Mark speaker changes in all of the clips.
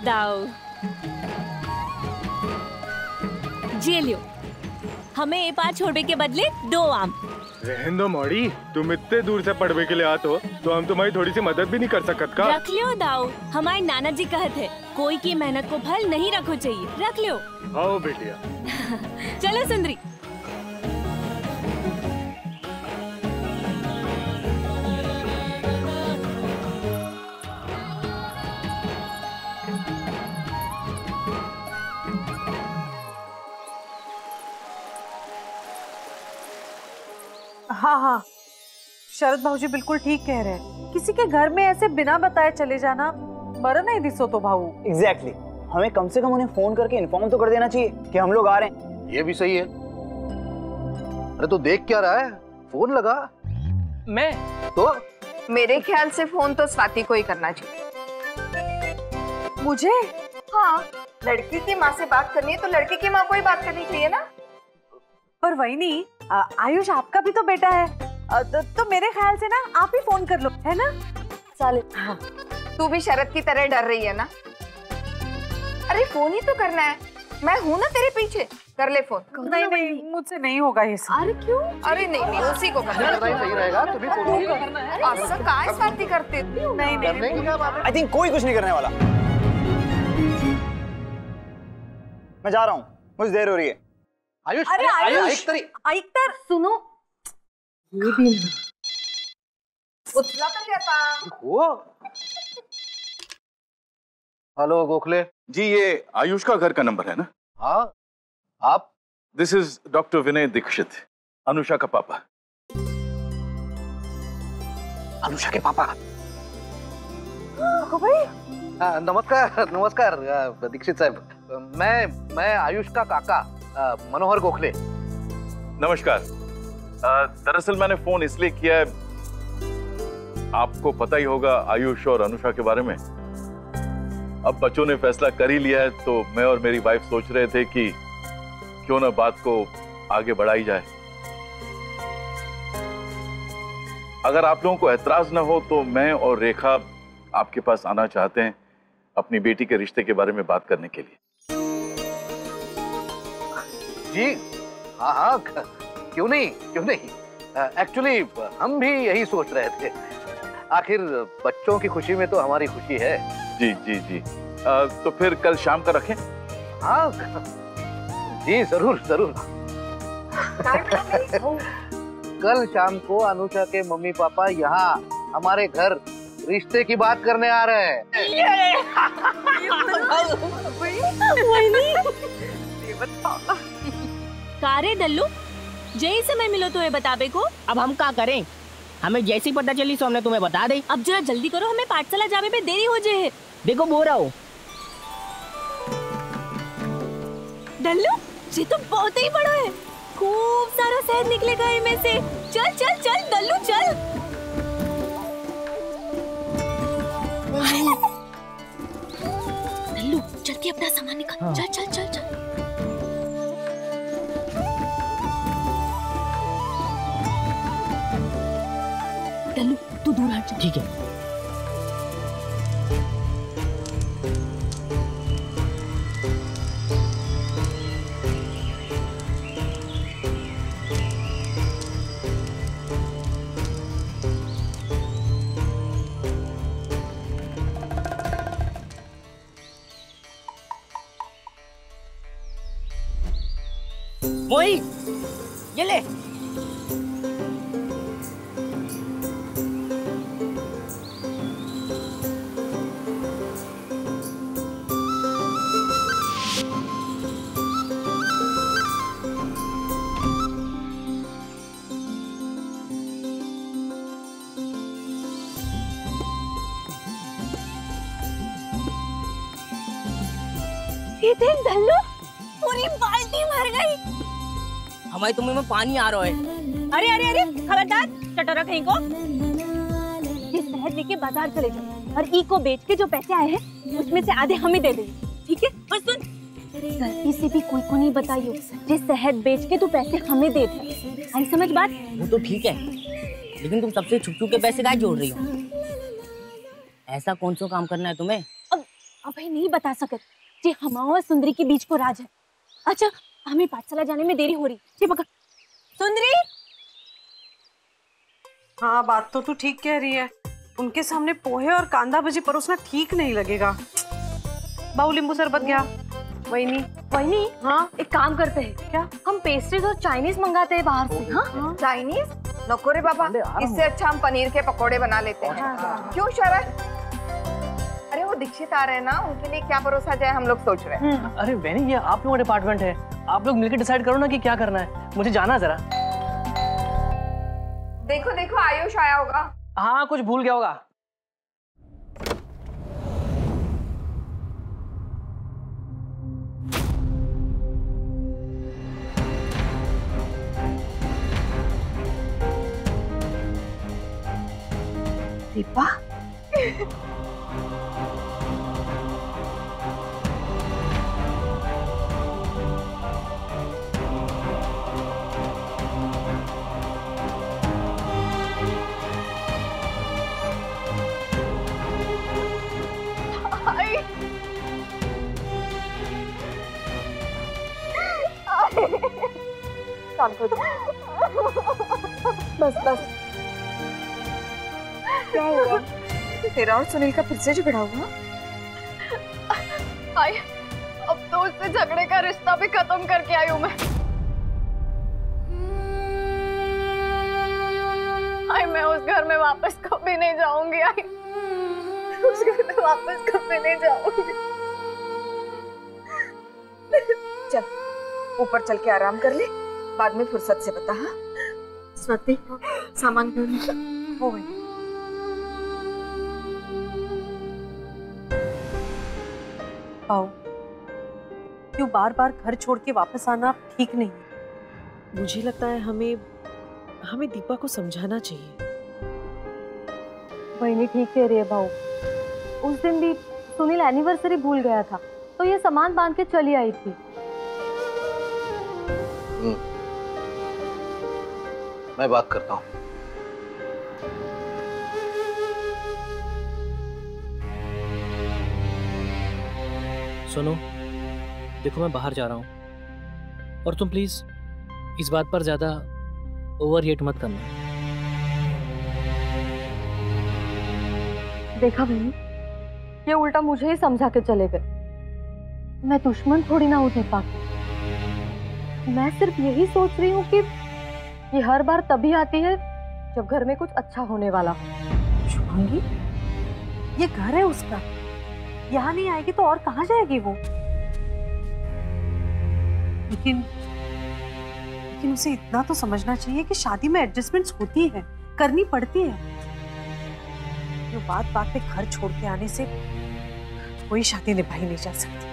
Speaker 1: दाऊ। जे लियो, हमें ये पार छोड़ने के बदले 2 आम।
Speaker 2: रहने दो मौड़ी, तुम इतने दूर से पढ़वे के लिए आते हो तो हम तुम्हारी थोड़ी सी मदद भी नहीं कर सकत का?
Speaker 1: रख लियो दाऊ, हमारे नाना जी कहते हैं कोई की मेहनत को फल नहीं रखो चाहिए, रख लियो।
Speaker 2: आओ बेटिया।
Speaker 1: चलो सुंदरी।
Speaker 3: हाँ हाँ, शरद भाऊजी बिल्कुल ठीक कह रहे हैं। किसी के घर में ऐसे बिना बताए चले जाना बड़ा नहीं दिसो तो भाऊ।
Speaker 4: एग्जैक्टली, हमें कम से कम उन्हें फोन करके इन्फॉर्म तो कर देना चाहिए कि हम लोग आ रहे हैं।
Speaker 5: ये भी सही है। अरे तो देख क्या रहा है, फोन लगा।
Speaker 6: मैं
Speaker 5: तो
Speaker 7: मेरे ख्याल से फोन तो स्वाति को ही करना चाहिए।
Speaker 3: मुझे?
Speaker 7: हाँ, लड़की की माँ से बात करनी है तो लड़के की माँ को ही बात करनी चाहिए ना।
Speaker 3: पर वही नहीं, आयुष आपका भी तो बेटा है, तो मेरे ख्याल से ना आप ही फोन कर लो, है ना?
Speaker 7: चल। हाँ। तू भी शरद की तरह डर रही है ना? अरे फोन ही तो करना है, मैं हूँ ना तेरे पीछे, कर ले फोन।
Speaker 3: नहीं नहीं, मुझसे नहीं होगा ये सब।
Speaker 7: अरे क्यों? अरे नहीं नहीं, उसी को करना है।
Speaker 5: सही रहेगा, तुम्हें फोन करना है।
Speaker 7: ऐसा काय स्वाति करते?
Speaker 3: नहीं नहीं,
Speaker 4: आई थिंक कोई कुछ नहीं करने वाला। मैं जा रहा हूँ, मुझे देर हो रही है।
Speaker 5: आयुष,
Speaker 3: अरे आयुष, आयुक्तर सुनो।
Speaker 7: ये भी उछला तो जाता।
Speaker 5: वो हेलो गोखले
Speaker 8: जी, ये आयुष का घर का नंबर है ना?
Speaker 5: हाँ, आप?
Speaker 8: दिस इज डॉक्टर विनय दीक्षित, अनुषा का पापा।
Speaker 5: अनुषा के पापा?
Speaker 3: भाई
Speaker 5: नमस्कार नमस्कार दीक्षित साहब, मैं आयुष का काका मनोहर गोखले।
Speaker 8: नमस्कार। दरअसल मैंने फोन इसलिए किया है, आपको पता ही होगा आयुष और अनुषा के बारे में। अब बच्चों ने फैसला कर ही लिया है तो मैं और मेरी वाइफ सोच रहे थे कि क्यों ना बात को आगे बढ़ाई जाए। अगर आप लोगों को ऐतराज ना हो तो मैं और रेखा आपके पास आना चाहते हैं अपनी बेटी के रिश्ते के बारे में बात करने के लिए।
Speaker 5: जी हाँ हाँ, क्यों नहीं। एक्चुअली हम भी यही सोच रहे थे, आखिर बच्चों की खुशी में तो हमारी खुशी है।
Speaker 8: जी जी जी, तो फिर कल शाम का रखें?
Speaker 5: हाँ जी, जरूर जरूर। कल शाम को अनुषा के मम्मी पापा यहाँ हमारे घर रिश्ते की बात करने आ रहे हैं।
Speaker 1: कारे दल्लू, जय समय मिलो तो ये बताबे को।
Speaker 6: अब हम क्या करें, हमें जैसी पता चली सो हमने तुम्हें बता दे।
Speaker 1: अब जरा जल्दी करो, हमें पाठशाला जाने में देरी हो जाए।
Speaker 6: देखो बोल रहा हूँ।
Speaker 1: दल्लू, ये तो बहुत ही बड़ा है, खूब सारा शहद निकलेगा इनमें से। चल चल चल दल्लू चल। दल्लू जल्दी अपना सामान निकाल। हाँ। चल चल चल चल। दल्लू तू दूर हट जा।
Speaker 6: ठीक है। मोई, ये ले।
Speaker 1: ये देख दल्लू, पूरी बाल्टी भर गई।
Speaker 6: हमारे तुम्हें में पानी आ रहा है।
Speaker 1: अरे अरे अरे, खबरदार, चटोरा कहीं को। ये शहद लेके बाजार चले जाओ और ई को बेच के जो पैसे आए हैं उसमें से आधे हमें दे देंगे, ठीक है? और सुन, गलती से भी कोई को नहीं बताइयो, ये शहद बेच के तू पैसे हमें दे दे। आई समझ बात?
Speaker 6: वो तो ठीक है, लेकिन तुम सबसे छुप छुप के पैसे काहे जोड़ रही हो? ऐसा कौन सा काम करना है तुम्हें?
Speaker 1: अब अभी नहीं बता सकत जी हमारा और सुंदरी के बीच को राज है। अच्छा हमें पाठशाला जाने में देरी हो रही जी पकड़ सुंदरी।
Speaker 3: हाँ बात तो तू ठीक कह रही है, उनके सामने पोहे और कांदा भजी परोसना ठीक नहीं लगेगा। बाऊ नींबू शरबत गया। वहीनी
Speaker 1: वहीनी
Speaker 3: हाँ
Speaker 1: एक काम करते हैं
Speaker 3: क्या?
Speaker 1: हम पेस्ट्रीज और चाइनीज मंगाते हैं बाहर से। हाँ
Speaker 7: चाइनीज नको रे बाबा, इससे अच्छा हम पनीर के पकोड़े बना लेते हैं। क्यों शरद? अरे वो दीक्षित आ रहे हैं ना, उनके लिए क्या परोसा जाए हम लोग सोच रहे हैं।
Speaker 9: अरे बहनी ये आप लोगों का डिपार्टमेंट है, आप लोग मिलकर डिसाइड करो ना कि क्या करना है। मुझे जाना है जरा।
Speaker 7: देखो देखो आयुष आया होगा।
Speaker 9: हाँ कुछ भूल गया होगा।
Speaker 7: दीपा बस बस क्या हुआ? तेरा और सुनील का फिर से झगड़ा हुआ?
Speaker 10: आई अब तो उससे झगड़े का रिश्ता भी खत्म करके आई हूँ मैं। आई मैं उस घर में वापस कभी नहीं जाऊंगी। आई उस घर में वापस कभी नहीं जाऊंगी।
Speaker 7: चल ऊपर चल के आराम कर ले, बाद में फुर्सत से बता। हाँ
Speaker 1: स्वाति सामान
Speaker 3: हो गई। पाओ क्यों बार बार घर छोड़ के वापस आना ठीक नहीं।
Speaker 11: मुझे लगता है हमें दीपा को समझाना चाहिए।
Speaker 1: वही ठीक कह रही है भाऊ, उस दिन भी सुनील एनिवर्सरी भूल गया था तो ये सामान बांध के चली आई थी।
Speaker 5: मैं बात करता हूँ।
Speaker 9: सुनो देखो मैं बाहर जा रहा हूँ और तुम प्लीज इस बात पर ज्यादा ओवर रिएक्ट मत करना।
Speaker 1: देखा बहनी, ये उल्टा मुझे ही समझा के चले गए। मैं दुश्मन थोड़ी ना हूं दीपा की। मैं सिर्फ यही सोच रही हूँ कि ये हर बार तभी आती है जब घर में कुछ अच्छा होने वाला हो।
Speaker 3: शुभांगी ये घर है उसका, यहाँ नहीं आएगी तो और कहाँ जाएगी वो? लेकिन उसे इतना तो समझना चाहिए कि शादी में एडजस्टमेंट्स होती है, करनी पड़ती है। जो बात बात पे घर छोड़ के आने से कोई शादी निभाई नहीं जा सकती।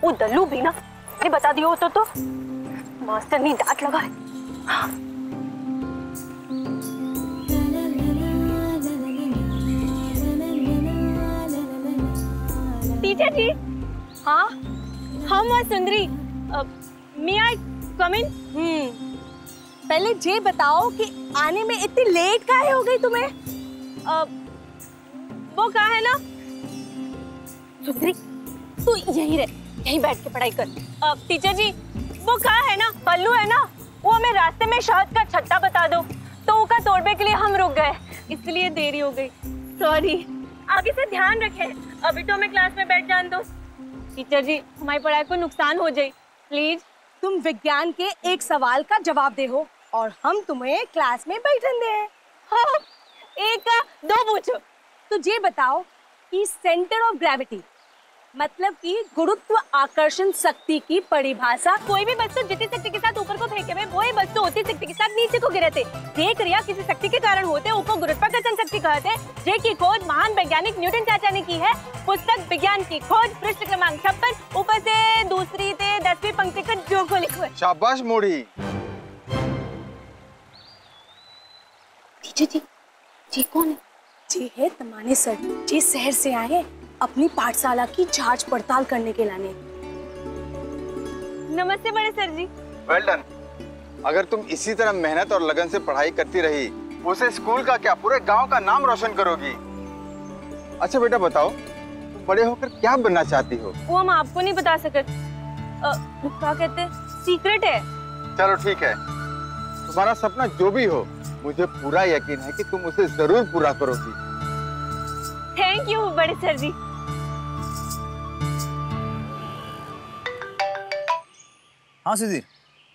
Speaker 1: वो दल्लू भी ना ने बता दिया होता तो मास्टर ने डांट लगा है। टीचर जी हाँ हम और सुंदरी मी आई कम इन। पहले ये बताओ कि आने में इतनी लेट काहे हो गई तुम्हें? वो कहा है ना सुंदरी तू यहीं रह, यहीं बैठ के पढ़ाई कर। टीचर जी वो कहा है ना पल्लू है ना, वो हमें रास्ते में शहद का छत्ता बता दो तो उसका तोड़ने के लिए हम रुक गए, इसलिए देरी हो गई। सॉरी, आगे से ध्यान रखें। अभी तो हमें क्लास में बैठ जान दो। टीचर जी हमारी पढ़ाई को नुकसान हो जाए प्लीज।
Speaker 12: तुम विज्ञान के एक सवाल का जवाब दे हो और हम तुम्हें क्लास में बैठन दे।
Speaker 1: हाँ, एक का दो पूछो।
Speaker 12: तो ये बताओ कि सेंटर ऑफ ग्रेविटी मतलब कि गुरुत्व आकर्षण शक्ति की परिभाषा।
Speaker 1: कोई भी वस्तु जितनी शक्ति के साथ ऊपर को फेंके हुए वही वस्तु उतनी शक्ति के साथ नीचे को गिरते। ये क्रिया किसी शक्ति के कारण होते हैं, उसको गुरुत्वाकर्षण शक्ति कहते हैं। जे की खोज महान वैज्ञानिक न्यूटन चाचा ने की है। पुस्तक विज्ञान की खोज पृष्ठ क्रमांक 56 ऊपर से दूसरी से 10वीं पंक्ति का जो को लिखो है।
Speaker 2: शाबाश मोड़ी।
Speaker 1: टीचर जी
Speaker 12: जी कौन है? जी है तमाने सर। जी शहर से आए हैं अपनी पाठशाला की जांच पड़ताल करने के लाने।
Speaker 1: नमस्ते बड़े सर जी।
Speaker 13: Well done. अगर तुम इसी तरह मेहनत और लगन से पढ़ाई करती रही, उसे स्कूल का क्या पूरे गांव का नाम रोशन करोगी। अच्छा बेटा बताओ, तुम बड़े होकर क्या बनना चाहती हो?
Speaker 1: वो हम आपको नहीं बता सकते। क्या कहते हैं, सीक्रेट है।
Speaker 13: चलो ठीक है, तुम्हारा सपना जो भी हो, मुझे पूरा यकीन है कि तुम उसे जरूर पूरा करोगी।
Speaker 1: थैंक यू बड़े सर जी।
Speaker 4: हाँ सुधीर,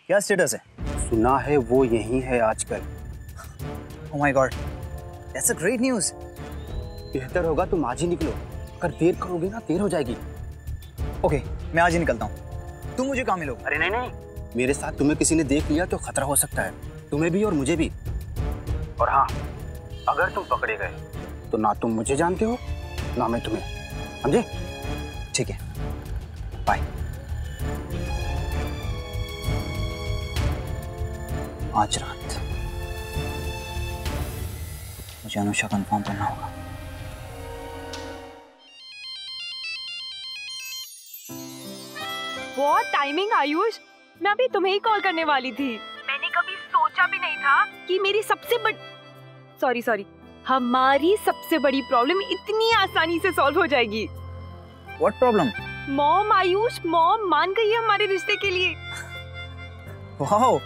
Speaker 4: क्या स्टेटस है? सुना है वो यही है आजकल। Oh my God, that's a great news. बेहतर होगा तुम आज ही निकलो, अगर देर करोगे ना देर हो जाएगी। ओके, मैं आज ही निकलता हूँ, तुम मुझे कहाँ मिलोगे? अरे नहीं, मेरे साथ तुम्हें किसी ने देख लिया तो खतरा हो सकता है, तुम्हें भी और मुझे भी। और हाँ, अगर तुम पकड़े गए तो ना तुम मुझे जानते हो ना मैं तुम्हें, समझे? ठीक है, बाय। आज रात मुझे अनुषा कंफर्म करना होगा।
Speaker 10: बहुत टाइमिंग आयुष, मैं अभी तुम्हें ही कॉल करने वाली थी। मैंने कभी सोचा भी नहीं था कि मेरी सबसे बड़ी हमारी सबसे बड़ी प्रॉब्लम इतनी आसानी से सॉल्व हो जाएगी।
Speaker 4: What problem?
Speaker 10: Mom Ayush, mom मान गई है हमारे रिश्ते के लिए।
Speaker 4: Wow!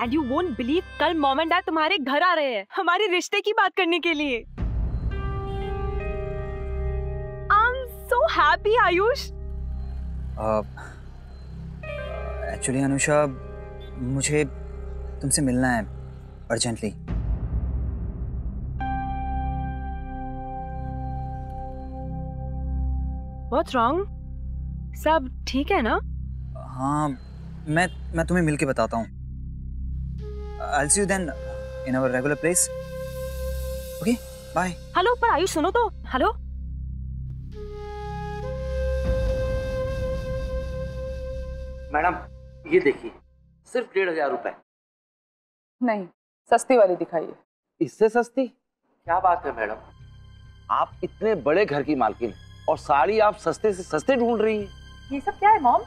Speaker 10: And you won't believe, कल मॉम एंड डैड तुम्हारे घर आ रहे हैं हमारे रिश्ते की बात करने के लिए। I am so happy Ayush.
Speaker 4: Actually Anusha, मुझे तुमसे मिलना है अर्जेंटली।
Speaker 10: What's wrong? सब ठीक है ना?
Speaker 4: हाँ, मैं तुम्हें मिलके बताता हूँ। I'll see you then in our regular place. Okay, bye.
Speaker 10: Hello, पर आयुष सुनो तो। हेलो,
Speaker 5: मैडम ये देखिए, सिर्फ 1,500 रुपए।
Speaker 7: नहीं, सस्ती वाली दिखाइए।
Speaker 5: इससे सस्ती? क्या बात है मैडम, आप इतने बड़े घर की मालकिन और साड़ी आप सस्ते से सस्ते ढूंढ रही हैं।
Speaker 7: ये सब क्या है मॉम?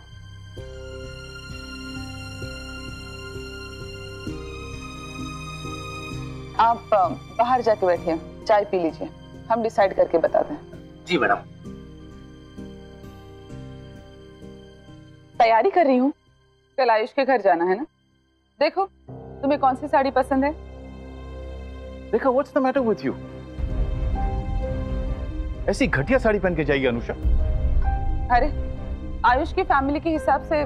Speaker 7: आप बाहर जाके बैठिए, चाय पी लीजिए, हम डिसाइड करके बताते हैं।
Speaker 5: जी मैडम।
Speaker 7: तैयारी कर रही हूँ, कल आयुष के घर जाना है ना। देखो तुम्हें कौन सी साड़ी पसंद है।
Speaker 8: देखा, what's the matter with you? ऐसी घटिया साड़ी पहन के जाइए अनुषा।
Speaker 7: अरे आयुष की फैमिली के हिसाब से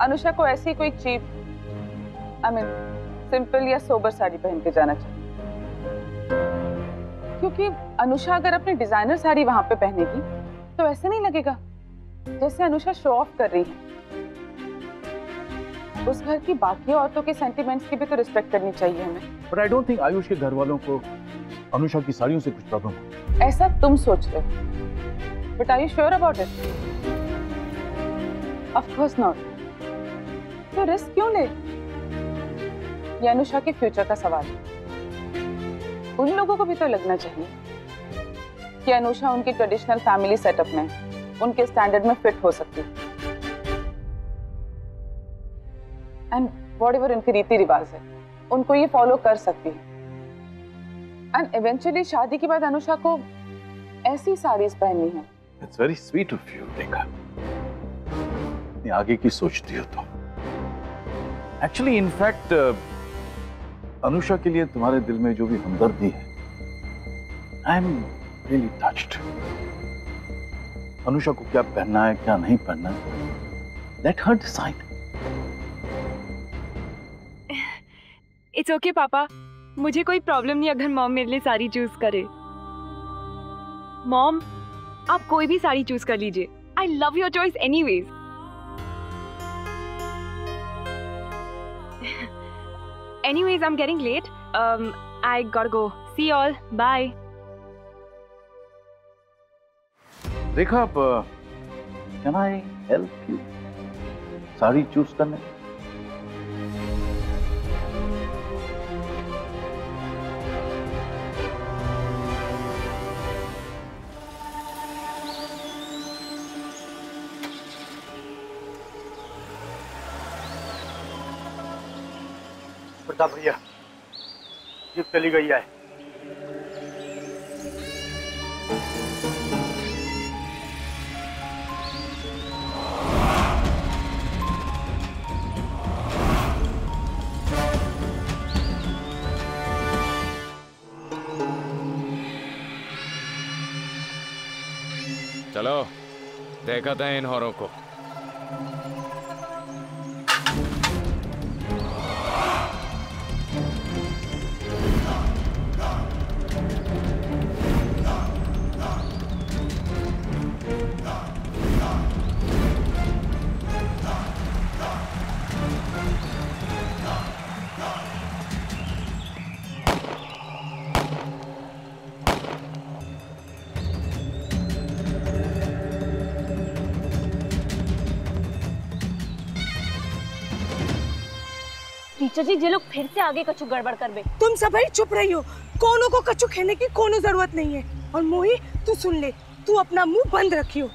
Speaker 7: अनुषा को ऐसी कोई चीप, सिंपल या सोबर साड़ी पहन के जाना चाहिए, क्योंकि अनुषा अगर अपनी डिजाइनर साड़ी वहां पे पहनेगी तो ऐसे नहीं लगेगा जैसे अनुषा शो ऑफ कर रही है। उस घर की बाकी औरतों के सेंटिमेंट्स की भी तो रिस्पेक्ट करनी चाहिए हमें।
Speaker 8: But I don't think Ayush के घर वालों को अनुषा की साड़ियों से कुछ प्रॉब्लम हो।
Speaker 7: ऐसा तुम सोच रहे हो, but are you sure about it? Of course not. तो रिस्क क्यों ले? ये अनुषा के फ्यूचर का सवाल है। उन लोगों को भी तो लगना चाहिए कि अनुषा उनके ट्रेडिशनल फैमिली सेटअप में, उनके स्टैंडर्ड में फिट हो सकती है। एंड व्हाटएवर इनके रीति रिवाज है, उनको ये फॉलो कर सकती है। एंड इवेंचुअली शादी के बाद अनुषा को ऐसी साड़ीज पहननी है।
Speaker 8: It's very sweet of you Rekha, आगे की सोचती हो तो। एक्चुअली इनफैक्ट अनुषा के लिए तुम्हारे दिल में जो भी हमदर्दी है, I am really touched. Anusha को क्या पहनना है क्या नहीं पहनना है, let her decide.
Speaker 10: It's okay पापा, मुझे कोई प्रॉब्लम नहीं अगर मॉम मेरे लिए साड़ी चूज करे। मॉम, आप कोई भी साड़ी चूज कर लीजिए, I love your choice anyways. Anyways, I'm getting late. I gotta go. See you all. Bye.
Speaker 8: देखा, can I help you sari choose करने?
Speaker 2: साहब भैया, जीप चली गई है।
Speaker 14: चलो देखा था इन हौरों को।
Speaker 1: टीचर जी, ये लोग फिर से आगे कछु गड़बड़ कर बे।
Speaker 15: तुम सब ही चुप रही हो, कोनो को कछु खेने की कोनो जरूरत नहीं है। और मोही तू सुन ले, तू अपना मुंह बंद रखियो।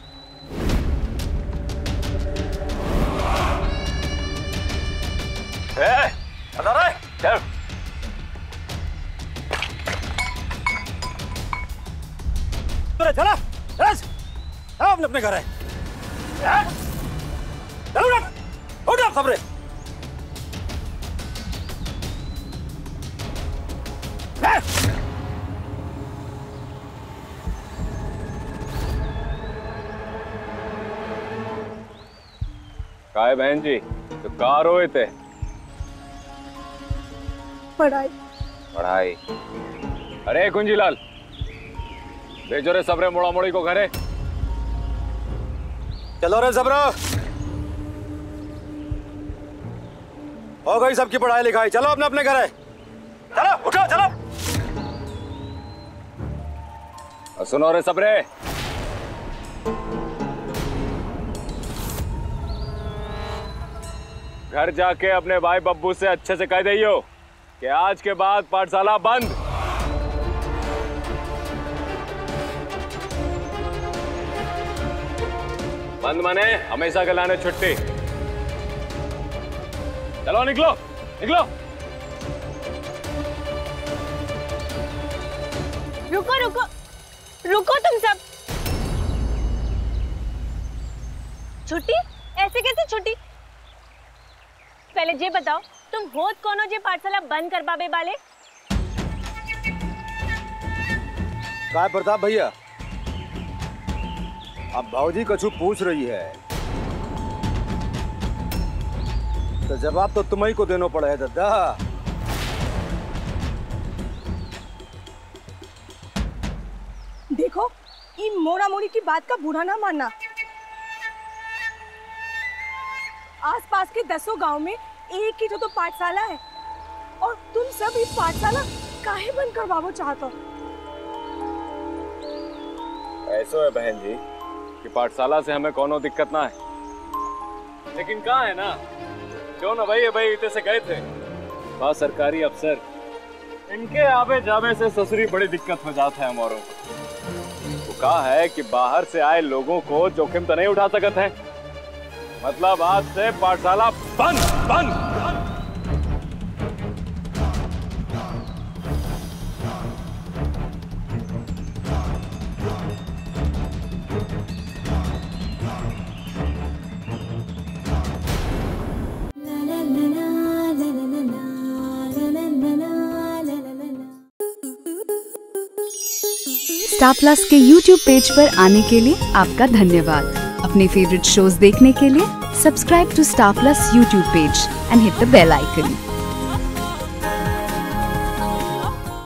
Speaker 8: चल
Speaker 16: चला अपने घर है। चलो उठ खबरें।
Speaker 14: काय बहन जी, तो कहाँ रोए थे?
Speaker 15: पढ़ाई।
Speaker 14: पढ़ाई? अरे कुंजीलाल, भेजो रे सबरे मोड़ा मोड़ी को घरे।
Speaker 16: चलो रे सबरो, हो गई सबकी पढ़ाई लिखाई, चलो अपने अपने घर है। चलो उठो चलो।
Speaker 14: सुनो रे सबरे, घर जाके अपने भाई बब्बू से अच्छे से कह दियो कि आज के बाद पाठशाला बंद। बंद माने हमेशा के लाने छुट्टी। चलो निकलो निकलो।
Speaker 1: रुको रुको रुको तुम सब। छुट्टी? ऐसे कैसे छुट्टी? पहले ये बताओ, तुम होत कोनो जे पाठशाला बंद करवावे वाले?
Speaker 16: काय प्रताप भैया, अब भाऊजी कछु पूछ रही है तो जवाब तो तुम्ही को देना पड़ा है दादा।
Speaker 15: देखो, इन मोड़ा मोड़ी की बात का बुरा ना मानना। आसपास के 10 गांव में एक ही तो पाठशाला है और तुम सब इस पाठशाला काहे बंद करवावो चाहते हो?
Speaker 14: ऐसो है बहन जी कि पाठशाला से हमें कोनो दिक्कत ना है, लेकिन कहाँ है ना, क्यों ना भाई इतने से गए थे बस सरकारी अफसर, इनके आवे जावे से ससुरी बड़ी दिक्कत हो जाता है हमारों को। वो कहा है कि बाहर से आए लोगों को जोखिम तो नहीं उठा सकते हैं, मतलब आज से पाठशाला बंद बंद।
Speaker 17: स्टार प्लस के YouTube पेज पर आने के लिए आपका धन्यवाद। अपने फेवरेट शोज देखने के लिए subscribe to Star Plus YouTube page and hit the bell icon.